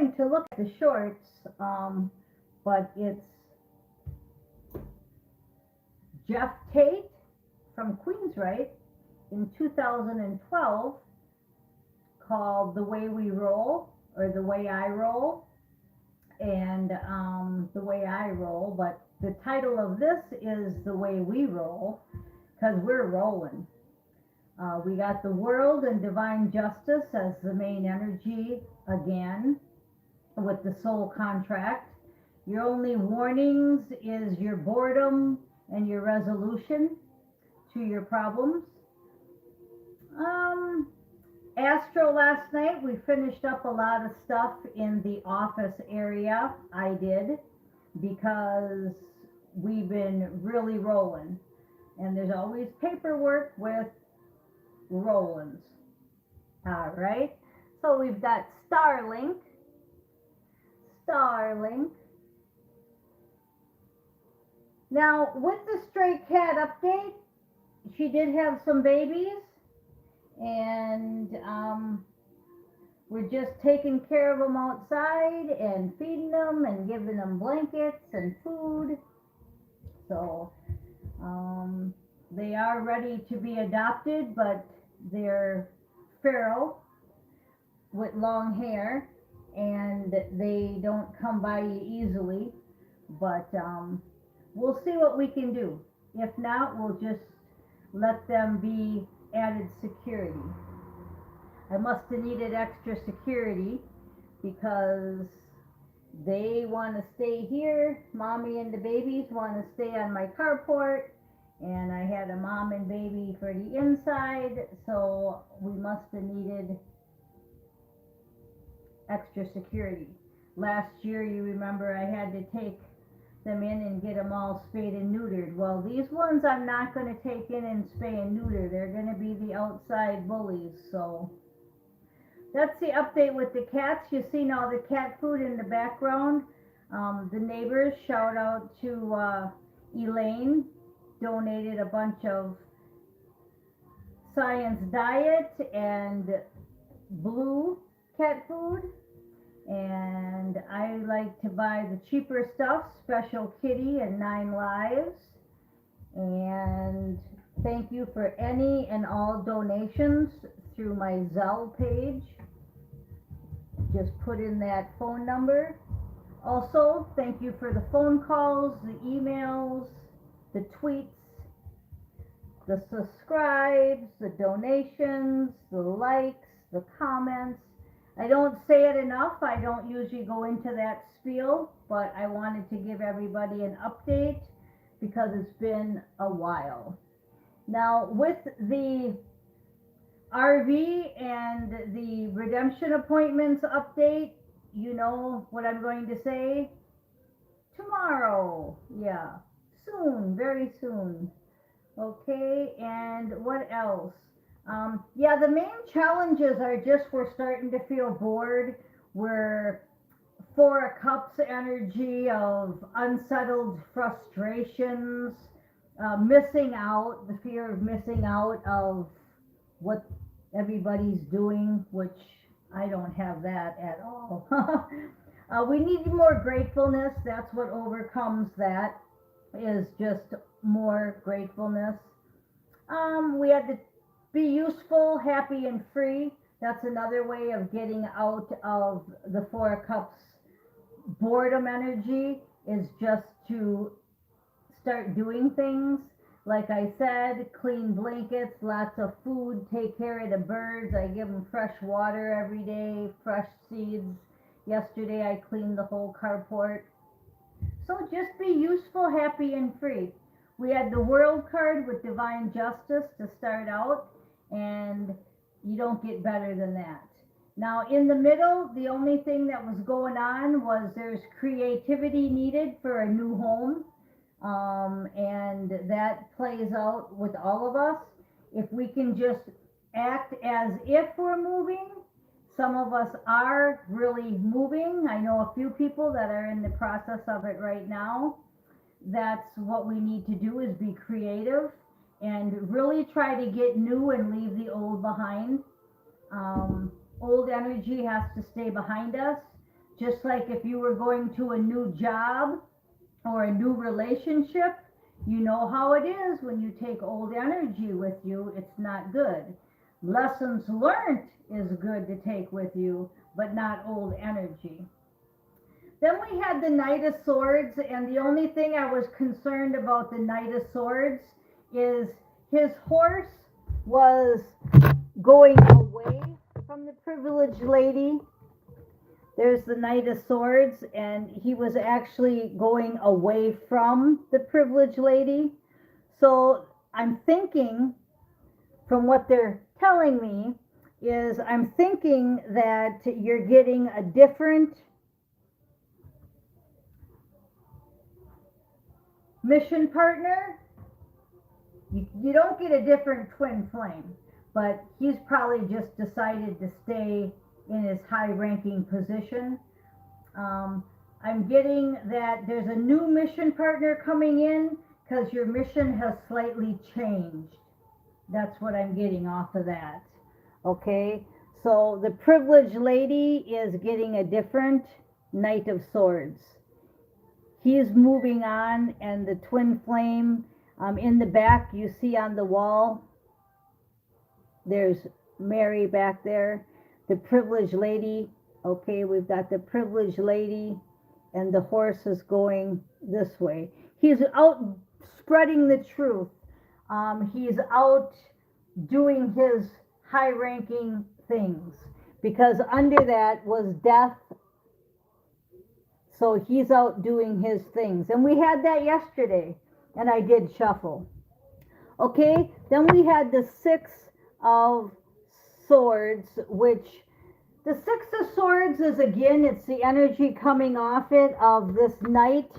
trying to look at the shorts, but it's Jeff Tate from Queensryche in 2012 called The Way We Roll, or The Way I Roll, and The Way I Roll, but the title of this is The Way We Roll, because we're rolling. We got the world and divine justice as the main energy again with the soul contract. Your only warnings is your boredom and your resolution to your problems. Astro last night, we finished up a lot of stuff in the office area. I did, because we've been really rolling. And there's always paperwork with rollins. All right. So we've got Starlink. Now, with the stray cat update, she did have some babies, and we're just taking care of them outside and feeding them and giving them blankets and food. So they are ready to be adopted, but they're feral with long hair, and they don't come by you easily. But we'll see what we can do. If not, we'll just let them be added security. I must have needed extra security because they want to stay here. Mommy and the babies want to stay on my carport, and I had a mom and baby for the inside, so we must have needed extra security. Last year, you remember, I had to take them in and get them all spayed and neutered. Well, these ones I'm not going to take in and spay and neuter. They're going to be the outside bullies. So that's the update with the cats. You've seen all the cat food in the background. The neighbors, shout out to Elaine, donated a bunch of Science Diet and Blue cat food. And I like to buy the cheaper stuff, Special Kitty and 9 Lives. And thank you for any and all donations through my Zelle page. Just put in that phone number. Also, thank you for the phone calls, the emails, the tweets, the subscribes, the donations, the likes, the comments. I don't say it enough. I don't usually go into that spiel, but I wanted to give everybody an update because it's been a while. Now, with the RV and the redemption appointments update, you know what I'm going to say? Tomorrow. Yeah. Soon. Very soon. Okay. And what else? Yeah, the main challenges are just we're starting to feel bored. We're 4 of Cups energy of unsettled frustrations, missing out, the fear of missing out of what everybody's doing, which I don't have that at all. We need more gratefulness. That's what overcomes that, is just more gratefulness. We had to be useful, happy, and free. That's another way of getting out of the 4 of Cups boredom energy, is just to start doing things. Like I said, clean blankets, lots of food, take care of the birds. I give them fresh water every day, fresh seeds. Yesterday I cleaned the whole carport. So just be useful, happy, and free. We had the World card with Divine Justice to start out, and you don't get better than that. Now, in the middle, the only thing that was going on was there's creativity needed for a new home, and that plays out with all of us. If we can just act as if we're moving, some of us are really moving. I know a few people that are in the process of it right now. That's what we need to do, is be creative and really try to get new and leave the old behind. Old energy has to stay behind us just like if you were going to a new job or a new relationship, you know how it is when you take old energy with you, it's not good. Lessons learned is good to take with you, but not old energy. Then we had the Knight of Swords, and the only thing I was concerned about the Knight of Swords is his horse was going away from the privileged lady. There's the Knight of Swords, and he was actually going away from the privileged lady. So I'm thinking, from what they're telling me, is I'm thinking that you're getting a different mission partner. You don't get a different twin flame, but he's probably just decided to stay in his high-ranking position. I'm getting that there's a new mission partner coming in because your mission has slightly changed. That's what I'm getting off of that. Okay, so the privileged lady is getting a different Knight of Swords. He's moving on, and the twin flame in the back, you see on the wall, there's Mary back there. The privileged lady, okay, we've got the privileged lady, and the horse is going this way. He's out spreading the truth. He's out doing his high-ranking things, because under that was death. So he's out doing his things. And we had that yesterday, and I did shuffle. Okay, then we had the Six of Swords, which the Six of Swords is, again, it's the energy coming off it of this knight.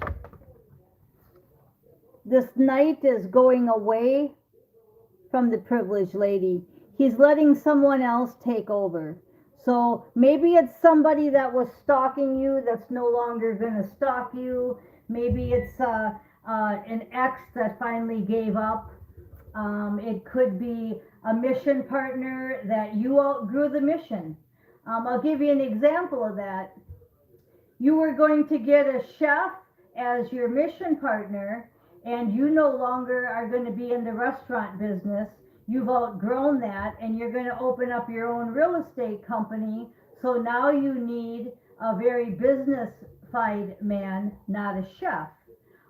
This knight is going away from the privileged lady. He's letting someone else take over. So maybe it's somebody that was stalking you that's no longer going to stalk you. Maybe it's an ex that finally gave up. It could be a mission partner that you outgrew the mission. I'll give you an example of that. You were going to get a chef as your mission partner, and you no longer are going to be in the restaurant business. You've outgrown that, and you're going to open up your own real estate company. So now you need a very business-fied man, not a chef.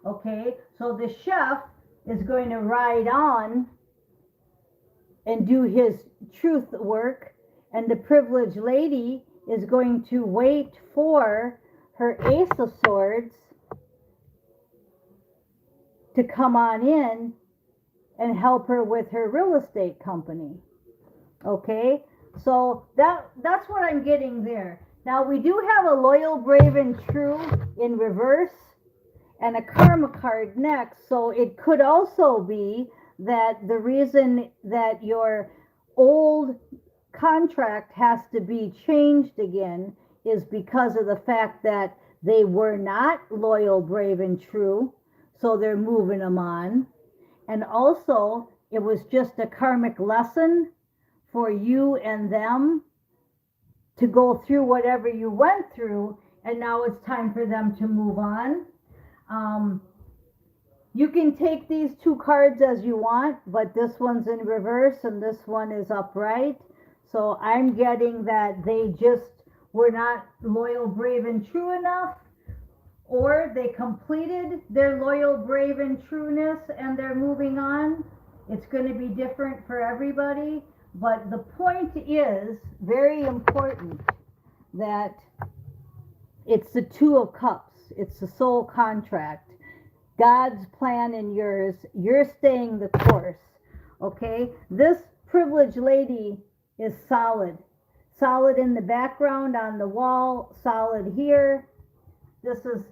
Okay, so the chef is going to ride on and do his truth work, and the privileged lady is going to wait for her Ace of Swords to come on in and help her with her real estate company. Okay, so that's what I'm getting there. Now we do have a loyal, brave, and true in reverse, and a karma card next. So it could also be that the reason that your old contract has to be changed again is because of the fact that they were not loyal, brave, and true. So they're moving them on. And also, it was just a karmic lesson for you and them to go through whatever you went through, and now it's time for them to move on. You can take these two cards as you want, but this one's in reverse and this one is upright. So I'm getting that they just were not loyal, brave, and true enough, or they completed their loyal, brave, and trueness and they're moving on. It's going to be different for everybody, but the point is very important that it's the Two of Cups. It's the soul contract. God's plan and yours. You're staying the course. Okay? This privileged lady is solid. Solid in the background on the wall. Solid here. This is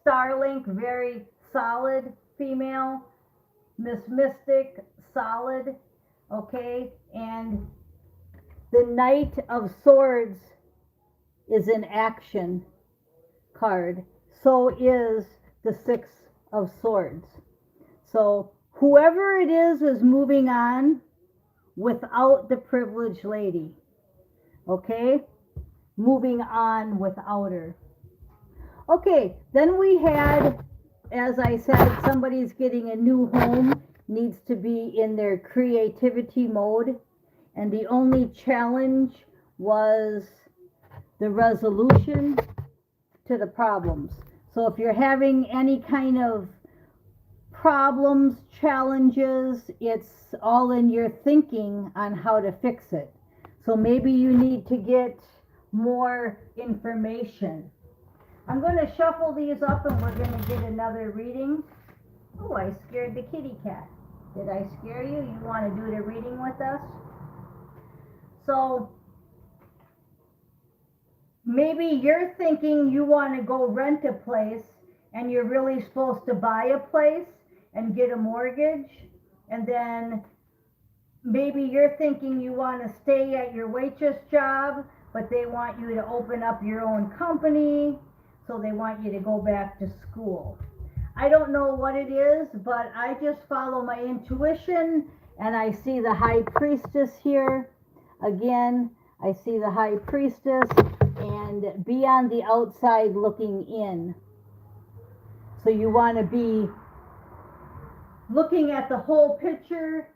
Starlink, very solid female. Miss Mystic, solid. Okay? And the Knight of Swords is an action card. So is the Six of Swords. So whoever it is moving on without the privileged lady. Okay? moving on without her. Okay, then we had, as I said, somebody's getting a new home, needs to be in their creativity mode, and the only challenge was the resolution to the problems. So if you're having any kind of problems, challenges, it's all in your thinking on how to fix it. So maybe you need to get more information. I'm going to shuffle these up and we're going to get another reading. Oh, I scared the kitty cat. Did I scare you? You want to do the reading with us? So maybe you're thinking you want to go rent a place and you're really supposed to buy a place and get a mortgage. And then maybe you're thinking you want to stay at your waitress job, but they want you to open up your own company. So they want you to go back to school. I don't know what it is, but I just follow my intuition, and I see the high priestess here. Again, I see the high priestess, and be on the outside looking in. So you want to be looking at the whole picture,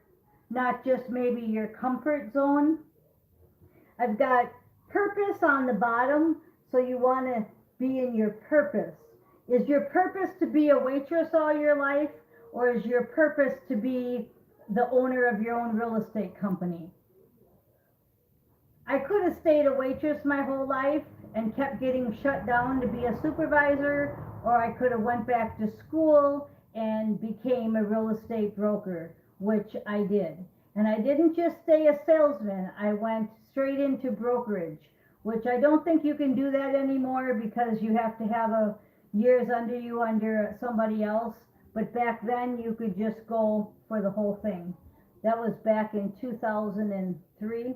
not just maybe your comfort zone. I've got purpose on the bottom, so you want to be in your purpose. Is your purpose to be a waitress all your life, or is your purpose to be the owner of your own real estate company? I could have stayed a waitress my whole life and kept getting shut down to be a supervisor, or I could have went back to school and became a real estate broker, which I did. And I didn't just stay a salesman, I went straight into brokerage, which I don't think you can do that anymore because you have to have a years under you under somebody else. But back then you could just go for the whole thing. That was back in 2003.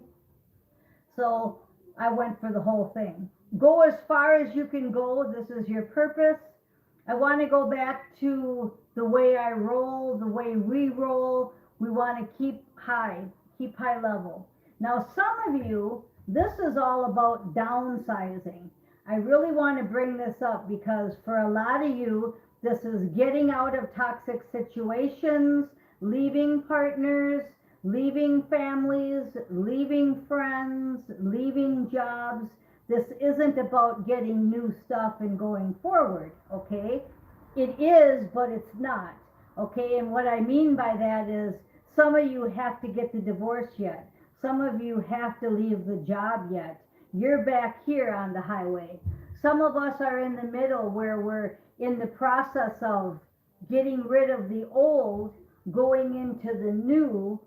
So I went for the whole thing. Go as far as you can go. This is your purpose. I want to go back to the way I roll, the way we roll. We want to keep high level. Now, some of you, this is all about downsizing. I really want to bring this up because for a lot of you, this is getting out of toxic situations, leaving partners, leaving families, leaving friends, leaving jobs. This isn't about getting new stuff and going forward, okay? It is, but it's not, okay? And what I mean by that is some of you have to get the divorce yet. Some of you have to leave the job yet. You're back here on the highway. Some of us are in the middle where we're in the process of getting rid of the old, going into the new,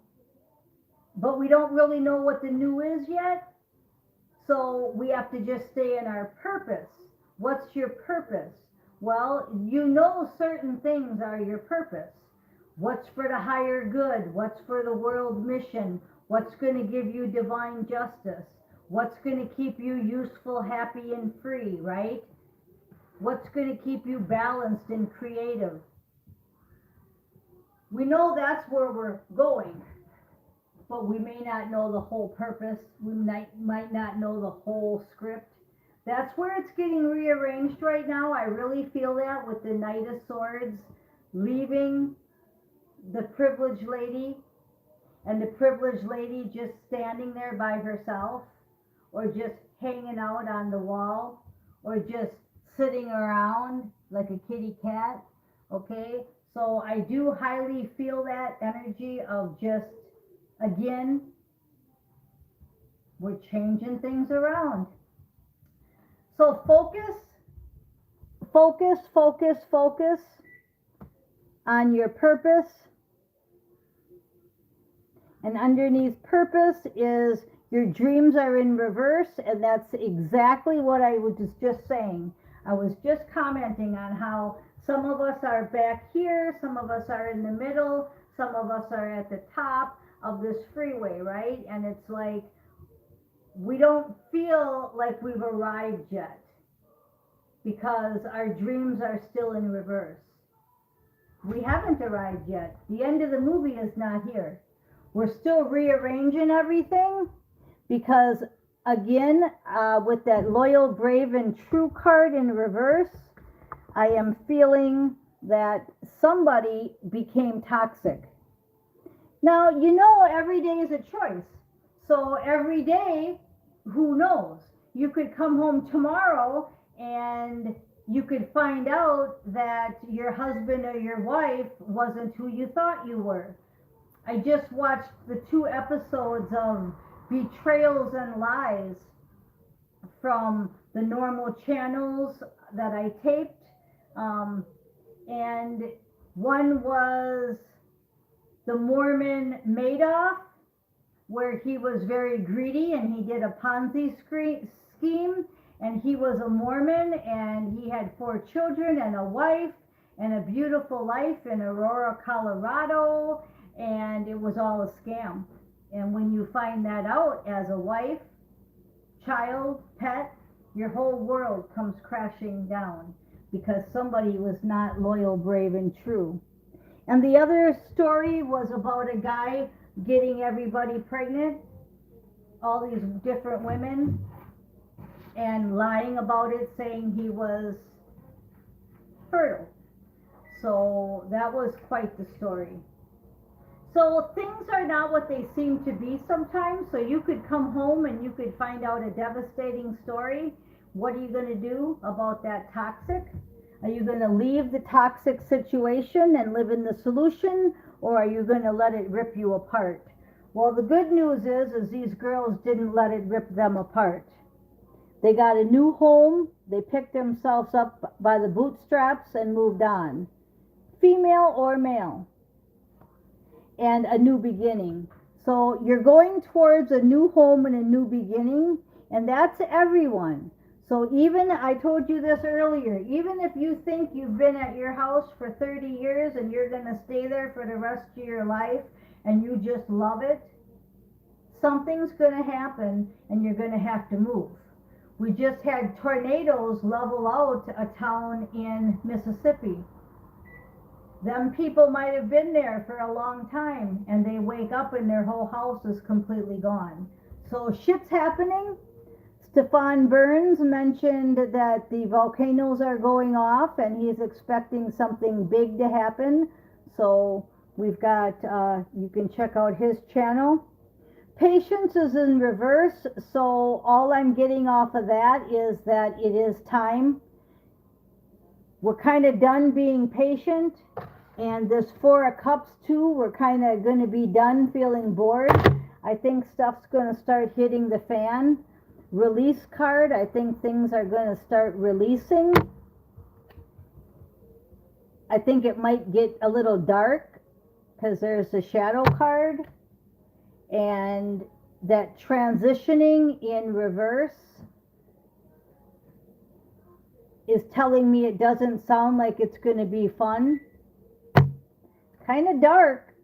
but we don't really know what the new is yet. So we have to just stay in our purpose. What's your purpose? Well, you know certain things are your purpose. What's for the higher good? What's for the world mission? What's going to give you divine justice? What's going to keep you useful, happy, and free, right? What's going to keep you balanced and creative? We know that's where we're going, but we may not know the whole purpose. We might not know the whole script. That's where it's getting rearranged right now. I really feel that with the Knight of Swords leaving the privileged lady, and the privileged lady just standing there by herself, or just hanging out on the wall, or just sitting around like a kitty cat, okay? So I do highly feel that energy of just, again, we're changing things around. So focus on your purpose. And underneath purpose is your dreams are in reverse, and that's exactly what I was just saying. I was just commenting on how some of us are back here, some of us are in the middle, some of us are at the top of this freeway, right? And it's like, we don't feel like we've arrived yet because our dreams are still in reverse. We haven't arrived yet. The end of the movie is not here. We're still rearranging everything because again, with that loyal, brave, and true card in reverse, I am feeling that somebody became toxic. Now, every day is a choice. So every day, who knows? You could come home tomorrow and you could find out that your husband or your wife wasn't who you thought you were. I just watched the 2 episodes of Betrayals and Lies from the normal channels that I taped. And one was the Mormon Madoff, where he was very greedy and he did a Ponzi scheme, and he was a Mormon and he had 4 children and a wife and a beautiful life in Aurora, Colorado, and it was all a scam. And when you find that out as a wife, child, pet, your whole world comes crashing down because somebody was not loyal, brave, and true. And the other story was about a guy getting everybody pregnant, all these different women, and lying about it, saying he was fertile. So that was quite the story. So things are not what they seem to be sometimes. So you could come home and you could find out a devastating story. What are you going to do about that toxic? Are you going to leave the toxic situation and live in the solution, or are you going to let it rip you apart? Well, the good news is these girls didn't let it rip them apart. They got a new home, they picked themselves up by the bootstraps and moved on. Female or male. And a new beginning. So you're going towards a new home and a new beginning, and that's everyone. So even, I told you this earlier, even if you think you've been at your house for 30 years and you're going to stay there for the rest of your life and you just love it, something's going to happen and you're going to have to move. We just had tornadoes level out a town in Mississippi. Them people might have been there for a long time and they wake up and their whole house is completely gone. So shit's happening. Stefan Burns mentioned that the volcanoes are going off and he's expecting something big to happen. So we've got, you can check out his channel. Patience is in reverse, so all I'm getting off of that is that it is time. We're kind of done being patient, and this 4 of Cups too, we're kind of going to be done feeling bored. I think stuff's going to start hitting the fan. Release card, I think things are going to start releasing. I think it might get a little dark because there's the shadow card. And that transitioning in reverse is telling me it doesn't sound like it's going to be fun. Kind of dark.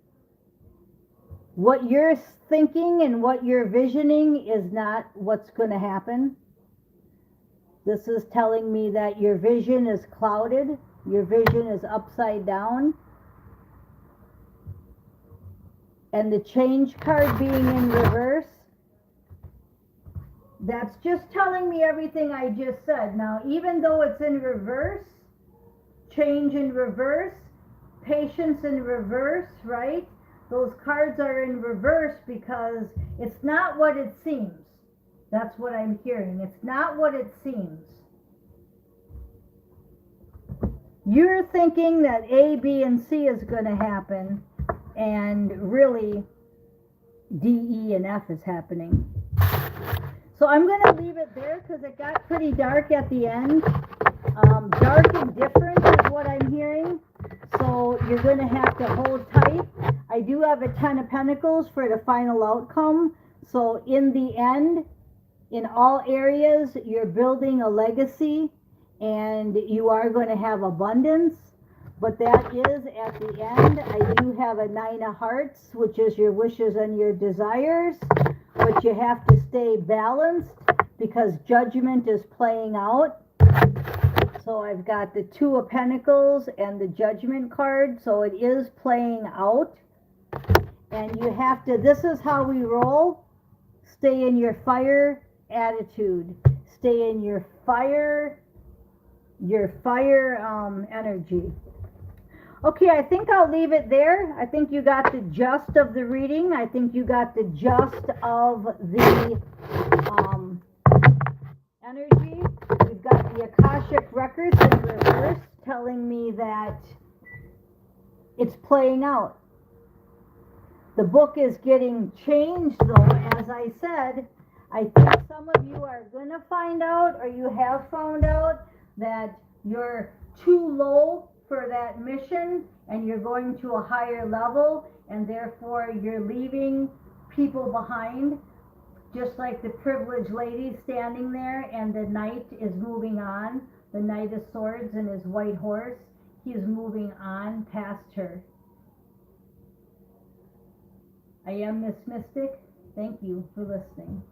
What you're thinking and what you're visioning is not what's going to happen. This is telling me that your vision is clouded. Your vision is upside down. And the change card being in reverse, that's just telling me everything I just said. Now, even though it's in reverse, change in reverse, patience in reverse, right? Those cards are in reverse because it's not what it seems. That's what I'm hearing. It's not what it seems. You're thinking that A, B, and C is going to happen, and really D, E, and F is happening. So I'm going to leave it there because it got pretty dark at the end. Dark indifference is what I'm hearing. So you're going to have to hold tight. I do have a 10 of Pentacles for the final outcome. So in the end, in all areas, you're building a legacy and you are going to have abundance. But that is at the end. I do have a 9 of Hearts, which is your wishes and your desires. But you have to stay balanced because judgment is playing out. So I've got the 2 of Pentacles and the Judgment card. So it is playing out. And you have to, this is how we roll. Stay in your fire attitude. Stay in your fire energy. Okay, I think I'll leave it there. I think you got the gist of the reading. I think you got the gist of the energy. We've got the Akashic records in reverse telling me that it's playing out. The book is getting changed, though, as I said. I think some of you are going to find out, or you have found out, that you're too low for that mission and you're going to a higher level, and therefore you're leaving people behind, just like the privileged lady standing there, and the knight is moving on. The Knight of Swords and his white horse, he's moving on past her. I am Miss Mystic. Thank you for listening.